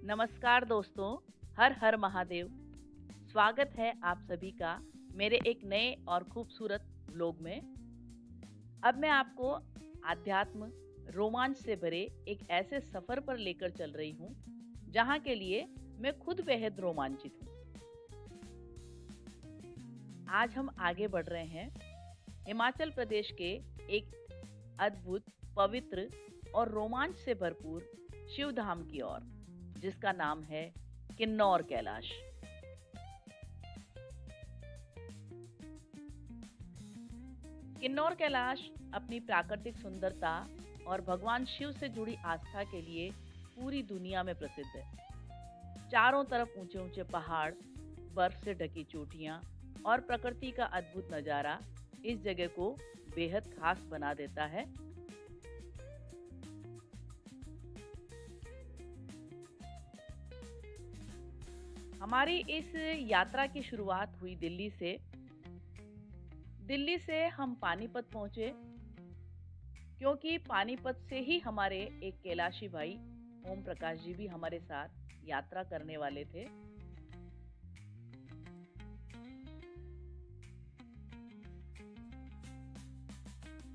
नमस्कार दोस्तों, हर हर महादेव। स्वागत है आप सभी का मेरे एक नए और खूबसूरत व्लॉग में। अब मैं आपको आध्यात्म, रोमांच से भरे एक ऐसे सफ़र पर लेकर चल रही हूँ, जहाँ के लिए मैं खुद बेहद रोमांचित हूँ। आज हम आगे बढ़ रहे हैं हिमाचल प्रदेश के एक अद्भुत, पवित्र और रोमांच से भरपूर शिवधाम की ओर, जिसका नाम है किन्नौर कैलाश। किन्नौर कैलाश अपनी प्राकृतिक सुंदरता और भगवान शिव से जुड़ी आस्था के लिए पूरी दुनिया में प्रसिद्ध है। चारों तरफ ऊंचे ऊंचे पहाड़, बर्फ से ढकी चोटियां और प्रकृति का अद्भुत नज़ारा इस जगह को बेहद खास बना देता है। हमारी इस यात्रा की शुरुआत हुई दिल्ली से। दिल्ली से हम पानीपत पहुंचे, क्योंकि पानीपत से ही हमारे एक कैलाशी भाई ओम प्रकाश जी भी हमारे साथ यात्रा करने वाले थे।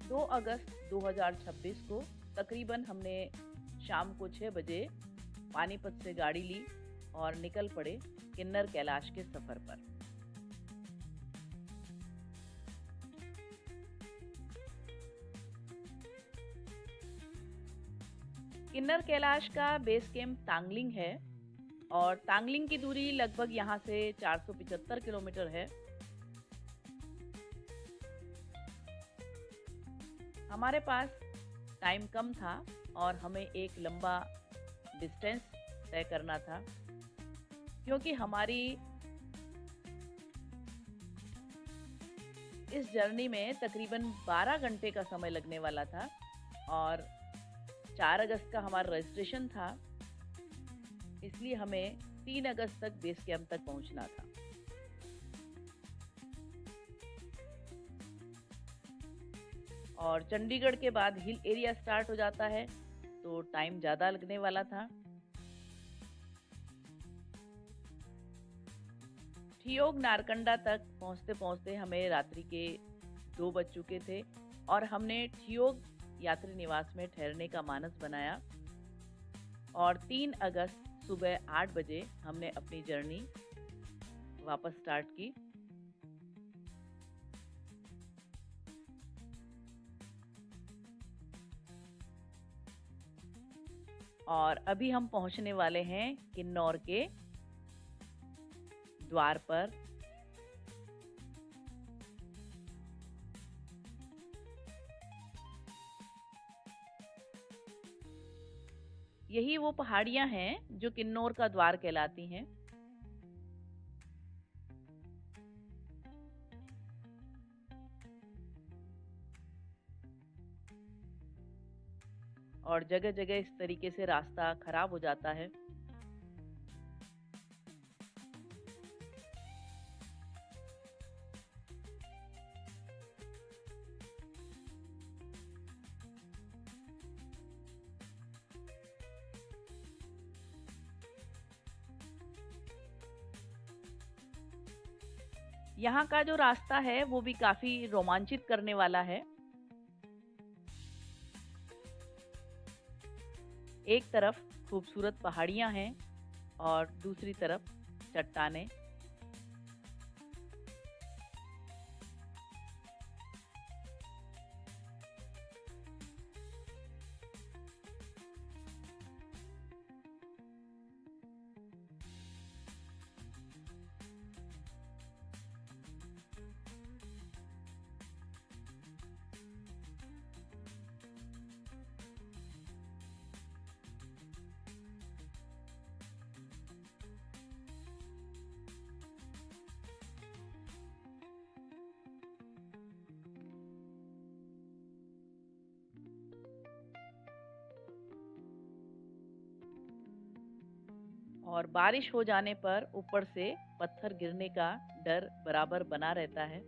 दो अगस्त 2026 को तकरीबन हमने शाम को 6 बजे पानीपत से गाड़ी ली और निकल पड़े किन्नर कैलाश के सफर पर। किन्नर कैलाश का बेस कैंप तांगलिंग है और तांगलिंग की दूरी लगभग यहाँ से 475 किलोमीटर है। हमारे पास टाइम कम था और हमें एक लंबा डिस्टेंस तय करना था, क्योंकि हमारी इस जर्नी में तकरीबन 12 घंटे का समय लगने वाला था और 4 अगस्त का हमारा रजिस्ट्रेशन था, इसलिए हमें 3 अगस्त तक बेस कैंप तक पहुंचना था। और चंडीगढ़ के बाद हिल एरिया स्टार्ट हो जाता है, तो टाइम ज़्यादा लगने वाला था। ठियोग नारकंडा तक पहुंचते पहुंचते हमें रात्रि के 2 बज चुके थे और हमने ठियोग यात्री निवास में ठहरने का मानस बनाया और 3 अगस्त सुबह 8 बजे हमने अपनी जर्नी वापस स्टार्ट की। और अभी हम पहुंचने वाले हैं किन्नौर के द्वार पर। यही वो पहाड़ियां हैं जो किन्नौर का द्वार कहलाती हैं। और जगह जगह इस तरीके से रास्ता खराब हो जाता है। यहाँ का जो रास्ता है वो भी काफी रोमांचित करने वाला है। एक तरफ खूबसूरत पहाड़ियां हैं और दूसरी तरफ चट्टानें। और बारिश हो जाने पर ऊपर से पत्थर गिरने का डर बराबर बना रहता है।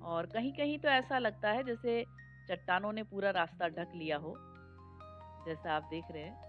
और कहीं-कहीं तो ऐसा लगता है जैसे चट्टानों ने पूरा रास्ता ढक लिया हो, जैसा आप देख रहे हैं।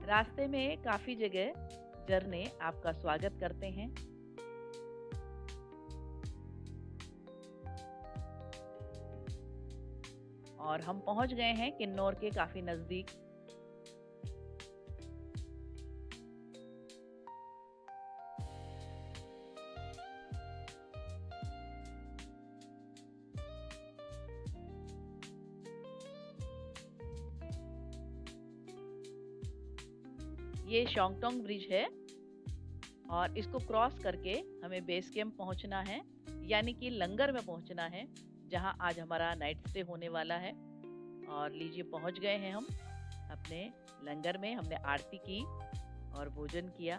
रास्ते में काफी जगह झरने आपका स्वागत करते हैं। और हम पहुंच गए हैं किन्नौर के काफी नजदीक। ये शोंगटोंग ब्रिज है और इसको क्रॉस करके हमें बेस कैंप पहुंचना है, यानी कि लंगर में पहुंचना है, जहां आज हमारा नाइट स्टे होने वाला है। और लीजिए पहुंच गए हैं हम अपने लंगर में। हमने आरती की और भोजन किया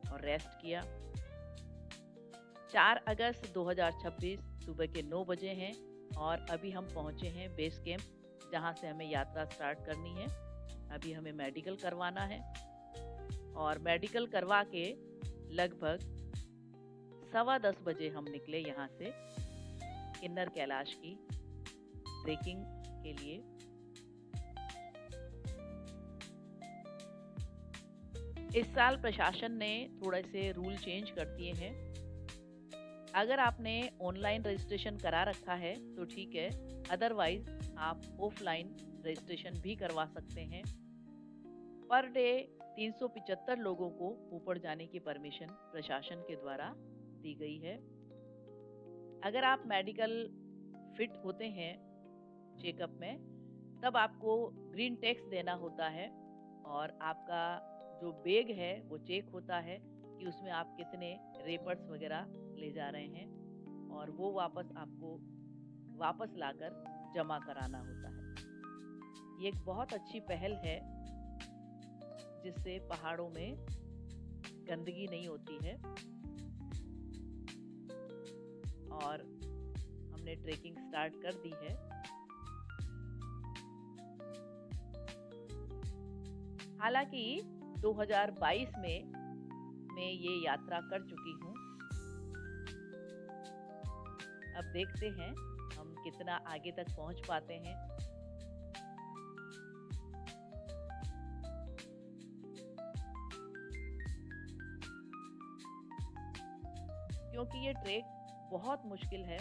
और रेस्ट किया। 4 अगस्त 2026 सुबह के 9 बजे हैं और अभी हम पहुंचे हैं बेस कैंप, जहां से हमें यात्रा स्टार्ट करनी है। अभी हमें मेडिकल करवाना है और मेडिकल करवा के लगभग 10:15 बजे हम निकले यहाँ से किन्नर कैलाश की ट्रेकिंग के लिए। इस साल प्रशासन ने थोड़े से रूल चेंज कर दिए हैं। अगर आपने ऑनलाइन रजिस्ट्रेशन करा रखा है तो ठीक है, अदरवाइज आप ऑफलाइन रजिस्ट्रेशन भी करवा सकते हैं। पर डे 375 लोगों को ऊपर जाने की परमिशन प्रशासन के द्वारा दी गई है। अगर आप मेडिकल फिट होते हैं चेकअप में, तब आपको ग्रीन टैक्स देना होता है और आपका जो बैग है वो चेक होता है कि उसमें आप कितने रेपर्स वगैरह ले जा रहे हैं और वो आपको वापस लाकर जमा कराना होता है। ये एक बहुत अच्छी पहल है जिससे पहाड़ों में गंदगी नहीं होती है। और हमने ट्रेकिंग स्टार्ट कर दी है। हालांकि 2022 में मैं ये यात्रा कर चुकी हूँ। अब देखते हैं हम कितना आगे तक पहुँच पाते हैं। क्योंकि ये ट्रेक बहुत मुश्किल है।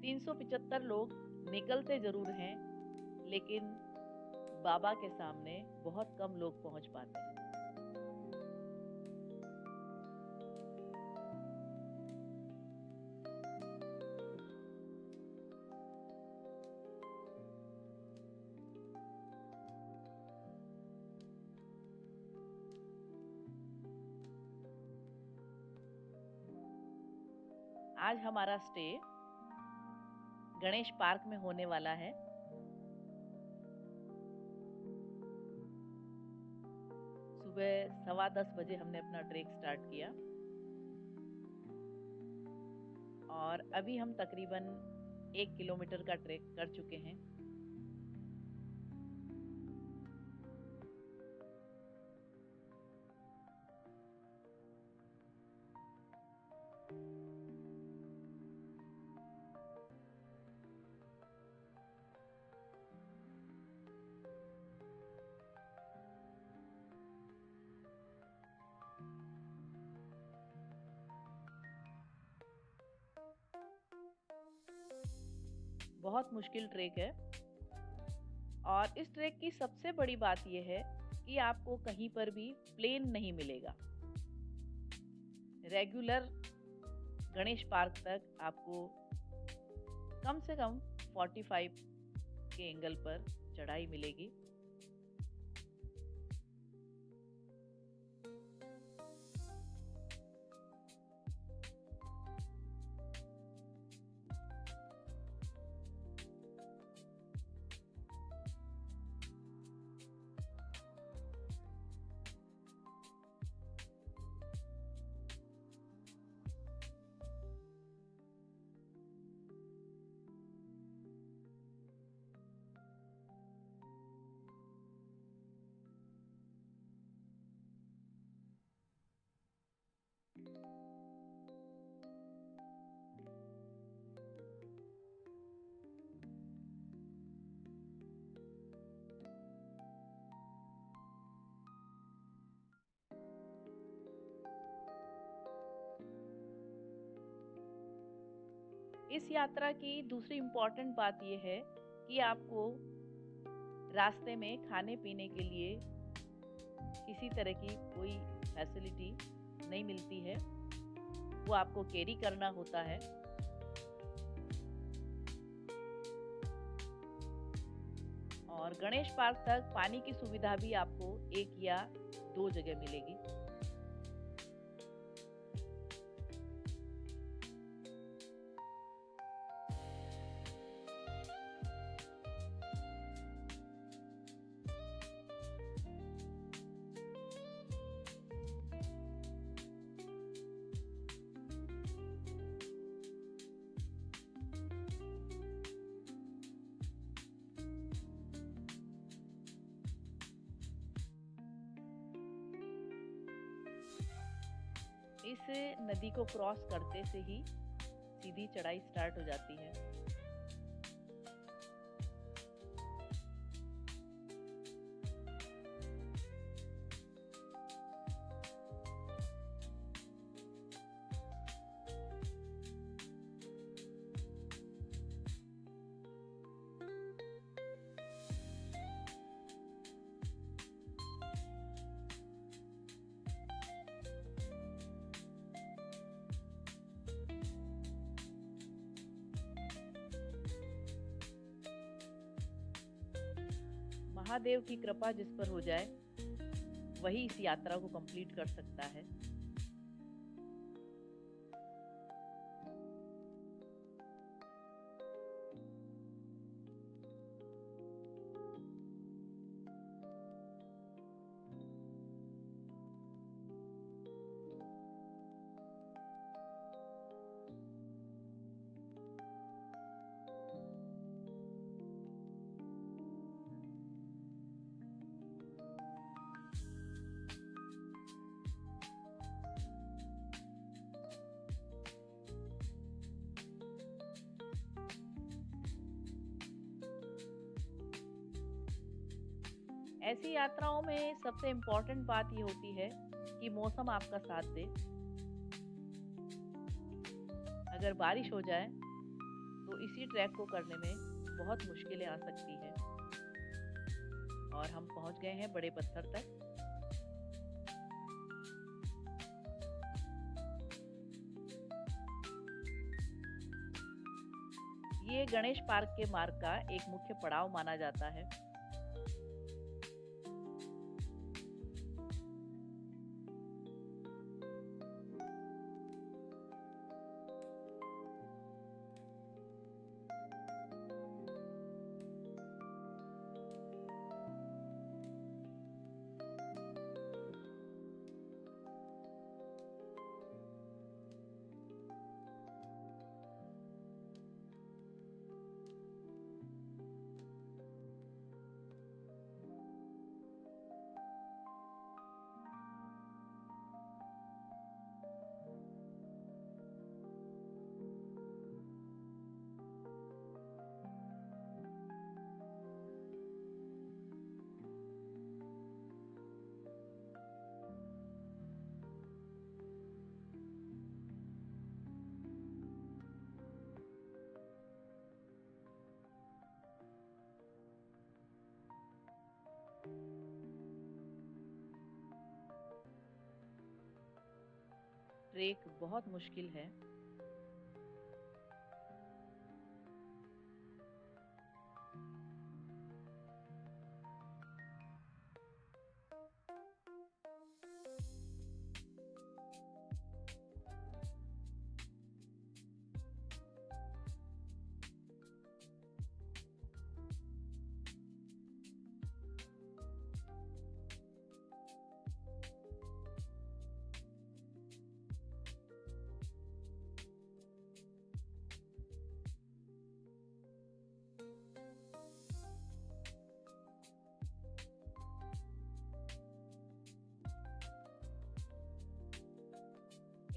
375 लोग निकलते जरूर हैं, लेकिन बाबा के सामने बहुत कम लोग पहुंच पाते हैं। आज हमारा स्टे गणेश पार्क में होने वाला है। सुबह 10:15 बजे हमने अपना ट्रेक स्टार्ट किया और अभी हम तकरीबन 1 किलोमीटर का ट्रेक कर चुके हैं। बहुत मुश्किल ट्रेक है और इस ट्रेक की सबसे बड़ी बात यह है कि आपको कहीं पर भी प्लेन नहीं मिलेगा। रेगुलर गणेश पार्क तक आपको कम से कम 45 के एंगल पर चढ़ाई मिलेगी। इस यात्रा की दूसरी इम्पोर्टेंट बात ये है कि आपको रास्ते में खाने-पीने के लिए किसी तरह की कोई फैसिलिटी नहीं मिलती है, वो आपको कैरी करना होता है। और गणेश पार्क तक पानी की सुविधा भी आपको 1 या 2 जगह मिलेगी। इस नदी को क्रॉस करते से ही सीधी चढ़ाई स्टार्ट हो जाती है। महादेव की कृपा जिस पर हो जाए, वही इस यात्रा को कंप्लीट कर सकता है। ऐसी यात्राओं में सबसे इम्पोर्टेंट बात ये होती है कि मौसम आपका साथ दे। अगर बारिश हो जाए तो इसी ट्रैक को करने में बहुत मुश्किलें आ सकती हैं। और हम पहुंच गए हैं बड़े पत्थर तक। ये गणेश पार्क के मार्ग का एक मुख्य पड़ाव माना जाता है। ट्रेक बहुत मुश्किल है।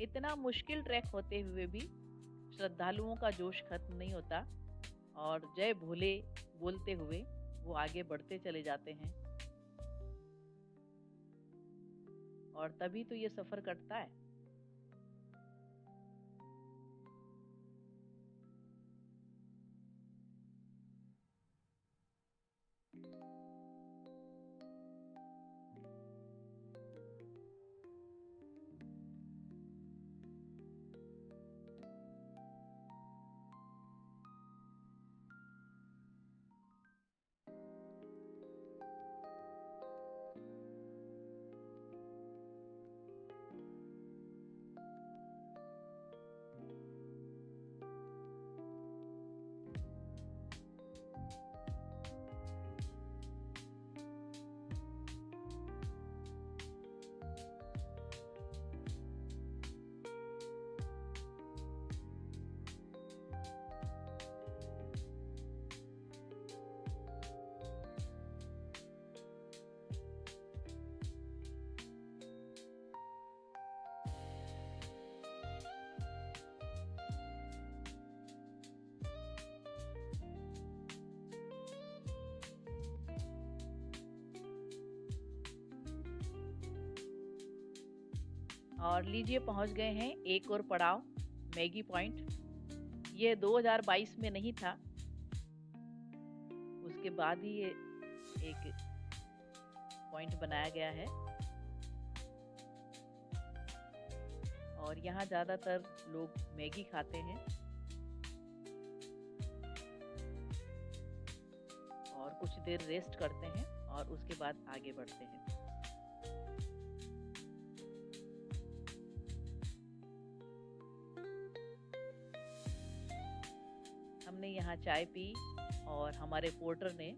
इतना मुश्किल ट्रैक होते हुए भी श्रद्धालुओं का जोश खत्म नहीं होता और जय भोले बोलते हुए वो आगे बढ़ते चले जाते हैं। और तभी तो ये सफर कटता है। और लीजिए पहुंच गए हैं एक और पड़ाव, मैगी पॉइंट। ये 2022 में नहीं था, उसके बाद ही ये एक पॉइंट बनाया गया है। और यहाँ ज़्यादातर लोग मैगी खाते हैं और कुछ देर रेस्ट करते हैं और उसके बाद आगे बढ़ते हैं। हमने यहाँ चाय पी और हमारे पोर्टर ने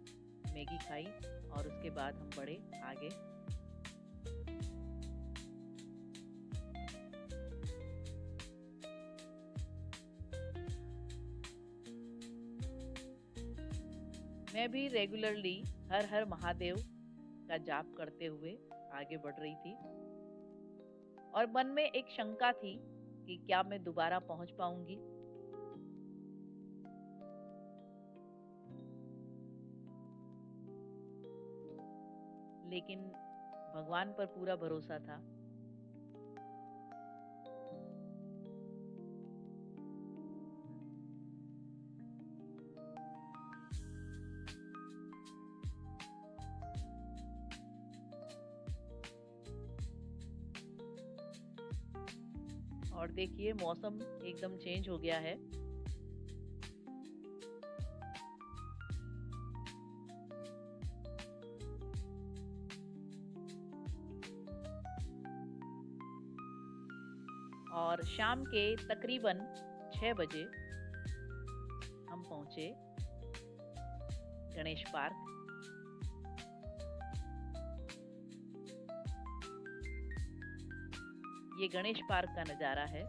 मैगी खाई और उसके बाद हम बढ़े आगे। मैं भी रेगुलरली हर हर महादेव का जाप करते हुए आगे बढ़ रही थी और मन में एक शंका थी कि क्या मैं दोबारा पहुंच पाऊंगी। लेकिन भगवान पर पूरा भरोसा था। और देखिए मौसम एकदम चेंज हो गया है। और शाम के तकरीबन 6 बजे हम पहुंचे गणेश पार्क। ये गणेश पार्क का नज़ारा है।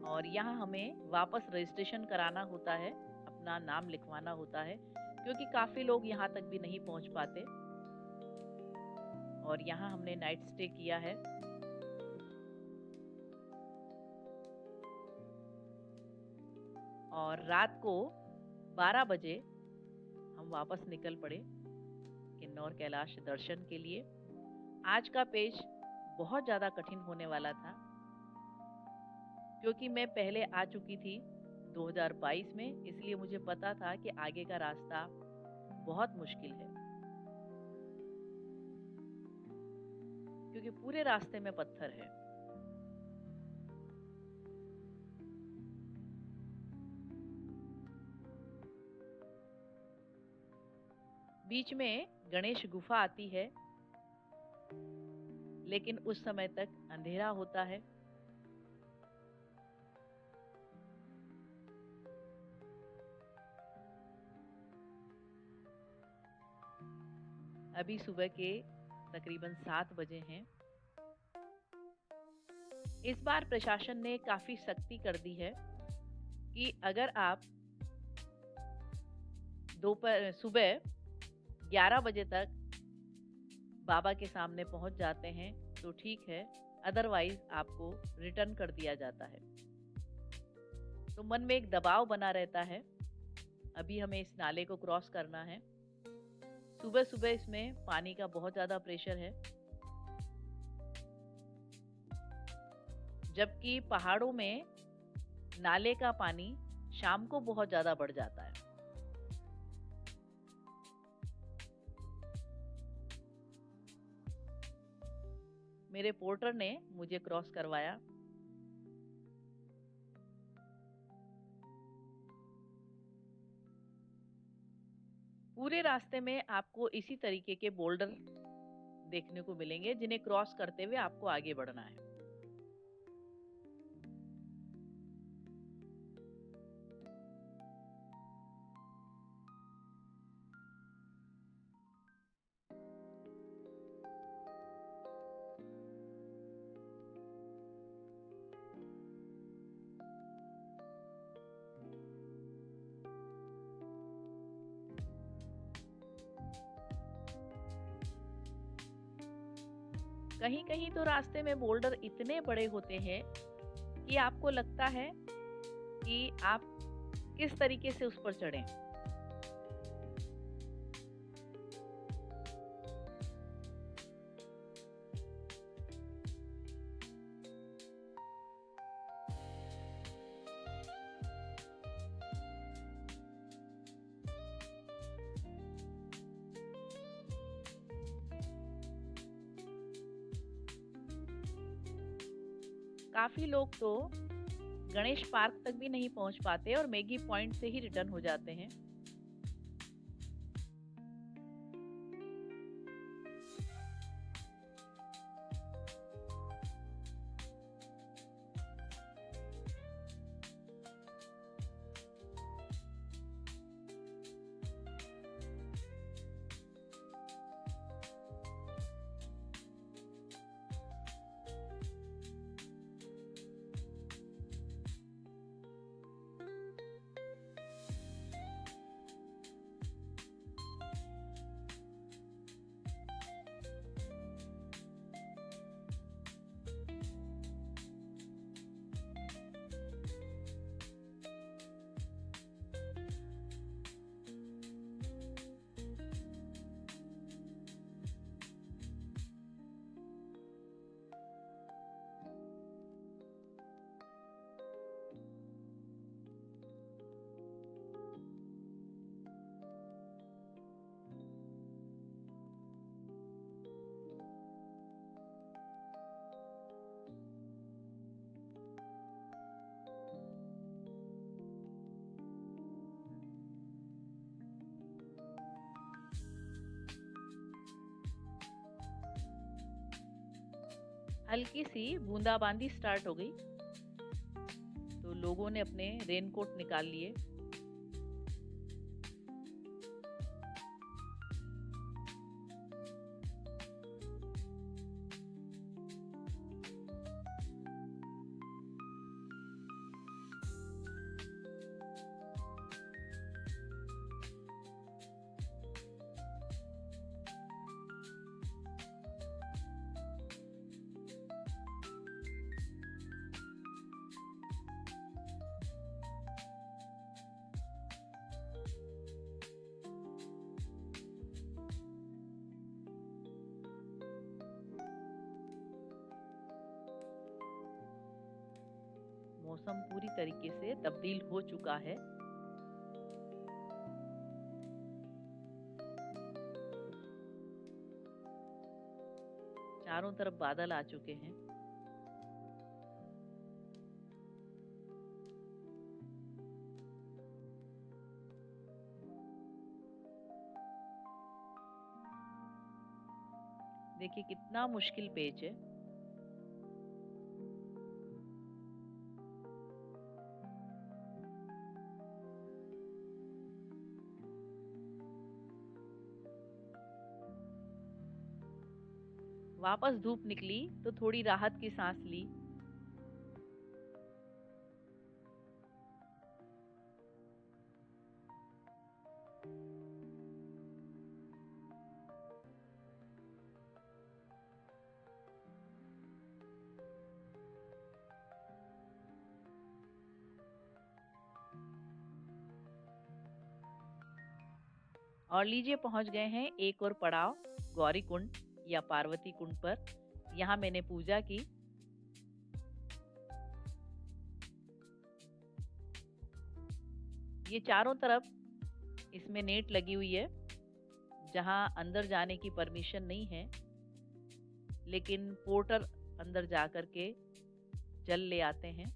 और यहाँ हमें वापस रजिस्ट्रेशन कराना होता है, अपना नाम लिखवाना होता है, क्योंकि काफ़ी लोग यहाँ तक भी नहीं पहुँच पाते। और यहाँ हमने नाइट स्टे किया है। और रात को 12 बजे हम वापस निकल पड़े किन्नौर कैलाश दर्शन के लिए। आज का पेज बहुत ज़्यादा कठिन होने वाला था, क्योंकि मैं पहले आ चुकी थी 2022 में, इसलिए मुझे पता था कि आगे का रास्ता बहुत मुश्किल है, क्योंकि पूरे रास्ते में पत्थर है। बीच में गणेश गुफा आती है, लेकिन उस समय तक अंधेरा होता है। अभी सुबह के तकरीबन 7 बजे हैं। इस बार प्रशासन ने काफी सख्ती कर दी है कि अगर आप सुबह 11 बजे तक बाबा के सामने पहुंच जाते हैं तो ठीक है, अदरवाइज आपको रिटर्न कर दिया जाता है। तो मन में एक दबाव बना रहता है। अभी हमें इस नाले को क्रॉस करना है। सुबह सुबह इसमें पानी का बहुत ज़्यादा प्रेशर है, जबकि पहाड़ों में नाले का पानी शाम को बहुत ज़्यादा बढ़ जाता है। मेरे पोर्टर ने मुझे क्रॉस करवाया। पूरे रास्ते में आपको इसी तरीके के बोल्डर देखने को मिलेंगे, जिन्हें क्रॉस करते हुए आपको आगे बढ़ना है। कहीं कहीं तो रास्ते में बोल्डर इतने बड़े होते हैं कि आपको लगता है कि आप किस तरीके से उस पर चढ़ें। काफ़ी लोग तो गणेश पार्क तक भी नहीं पहुंच पाते और मैगी पॉइंट से ही रिटर्न हो जाते हैं। हल्की सी बूंदाबांदी स्टार्ट हो गई, तो लोगों ने अपने रेनकोट निकाल लिए। मौसम पूरी तरीके से तब्दील हो चुका है। चारों तरफ बादल आ चुके हैं। देखिए कितना मुश्किल पेच है। वापस धूप निकली तो थोड़ी राहत की सांस ली। और लीजिए पहुंच गए हैं एक और पड़ाव, गौरी कुंड या पार्वती कुंड पर। यहाँ मैंने पूजा की। ये चारों तरफ इसमें नेट लगी हुई है, जहाँ अंदर जाने की परमिशन नहीं है, लेकिन पोर्टर अंदर जा कर के जल ले आते हैं।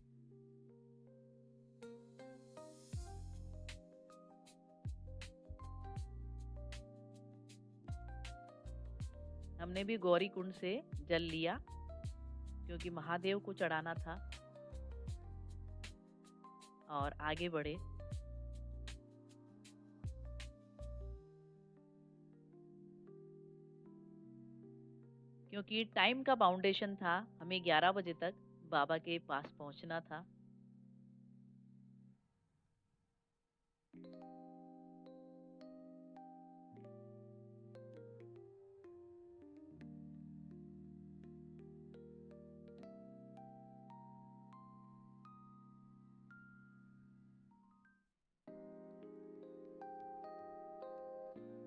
हमने भी गौरी कुंड से जल लिया क्योंकि महादेव को चढ़ाना था और आगे बढ़े। क्योंकि टाइम का बाउंडेशन था, हमें 11 बजे तक बाबा के पास पहुंचना था।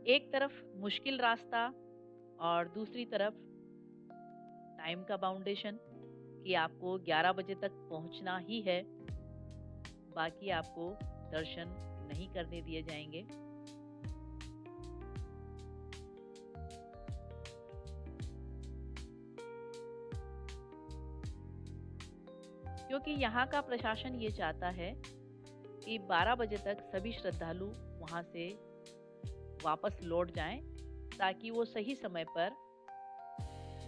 एक तरफ मुश्किल रास्ता और दूसरी तरफ टाइम का बाउंडेशन कि आपको 11 बजे तक पहुंचना ही है, बाकी आपको दर्शन नहीं करने दिए जाएंगे। क्योंकि यहाँ का प्रशासन ये चाहता है कि 12 बजे तक सभी श्रद्धालु वहाँ से वापस लौट जाएं, ताकि वो सही समय पर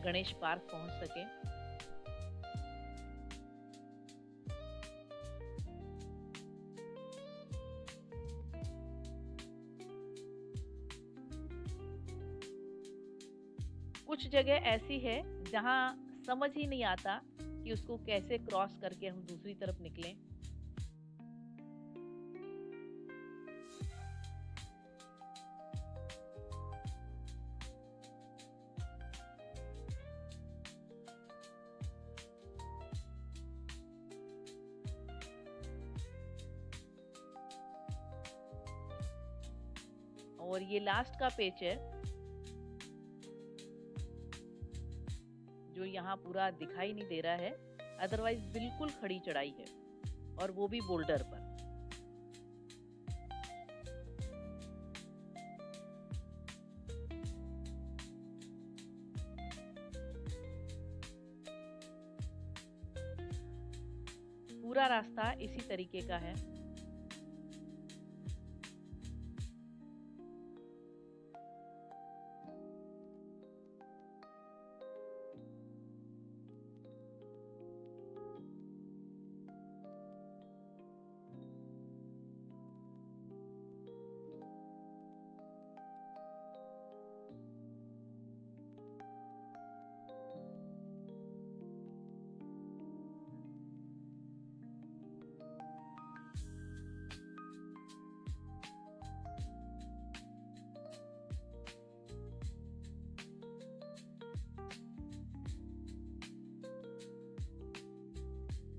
गणेश पार्क पहुँच सकें। कुछ जगह ऐसी है जहाँ समझ ही नहीं आता कि उसको कैसे क्रॉस करके हम दूसरी तरफ निकलें। और ये लास्ट का पेच है जो यहाँ पूरा दिखाई नहीं दे रहा है, अदरवाइज बिल्कुल खड़ी चढ़ाई है, और वो भी बोल्डर पर। पूरा रास्ता इसी तरीके का है।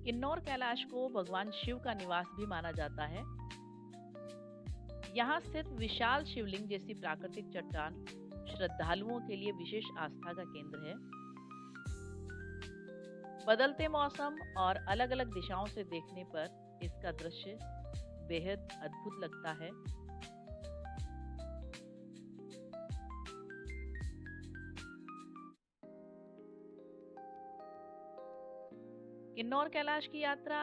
किन्नौर कैलाश को भगवान शिव का निवास भी माना जाता है। यहाँ स्थित विशाल शिवलिंग जैसी प्राकृतिक चट्टान श्रद्धालुओं के लिए विशेष आस्था का केंद्र है। बदलते मौसम और अलग-अलग दिशाओं से देखने पर इसका दृश्य बेहद अद्भुत लगता है। किन्नौर कैलाश की यात्रा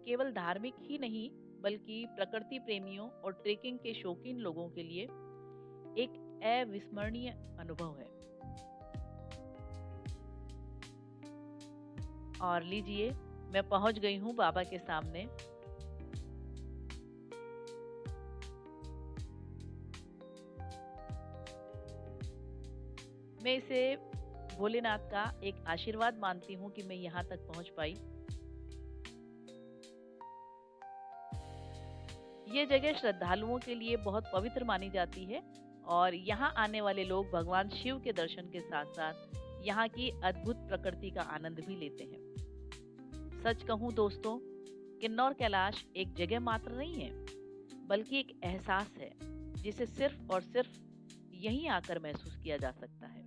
केवल धार्मिक ही नहीं, बल्कि प्रकृति प्रेमियों और ट्रेकिंग के शौकीन लोगों के लिए एक अविस्मरणीय अनुभव है। और लीजिए, मैं पहुंच गई हूं बाबा के सामने। मैं इसे भोलेनाथ का एक आशीर्वाद मानती हूँ कि मैं यहाँ तक पहुँच पाई। ये जगह श्रद्धालुओं के लिए बहुत पवित्र मानी जाती है और यहाँ आने वाले लोग भगवान शिव के दर्शन के साथ साथ यहाँ की अद्भुत प्रकृति का आनंद भी लेते हैं। सच कहूँ दोस्तों, किन्नौर कैलाश एक जगह मात्र नहीं है, बल्कि एक एहसास है जिसे सिर्फ और सिर्फ यहीं आकर महसूस किया जा सकता है।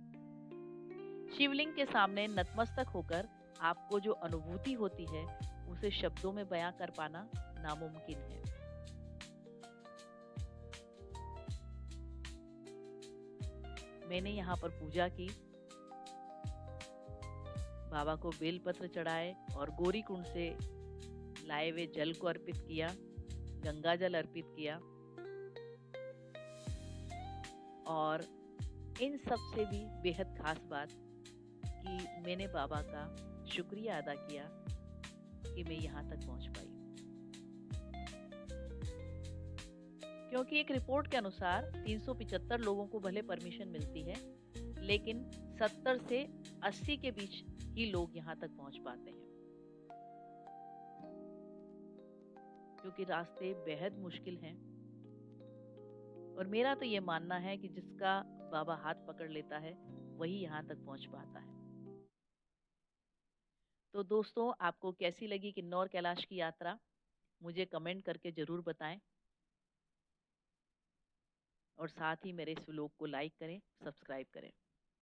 शिवलिंग के सामने नतमस्तक होकर आपको जो अनुभूति होती है, उसे शब्दों में बयां कर पाना नामुमकिन है। मैंने यहाँ पर पूजा की, बाबा को बेलपत्र चढ़ाए और गौरी कुंड से लाए हुए जल को अर्पित किया, गंगा जल अर्पित किया, और इन सब से भी बेहद खास बात कि मैंने बाबा का शुक्रिया अदा किया कि मैं यहाँ तक पहुँच पाई। क्योंकि एक रिपोर्ट के अनुसार 375 लोगों को भले परमिशन मिलती है, लेकिन 70 से 80 के बीच ही लोग यहाँ तक पहुँच पाते हैं, क्योंकि रास्ते बेहद मुश्किल हैं। और मेरा तो ये मानना है कि जिसका बाबा हाथ पकड़ लेता है, वही यहाँ तक पहुँच पाता है। तो दोस्तों, आपको कैसी लगी किन्नौर कैलाश की यात्रा? मुझे कमेंट करके ज़रूर बताएं, और साथ ही मेरे इस व्लॉग को लाइक करें, सब्सक्राइब करें।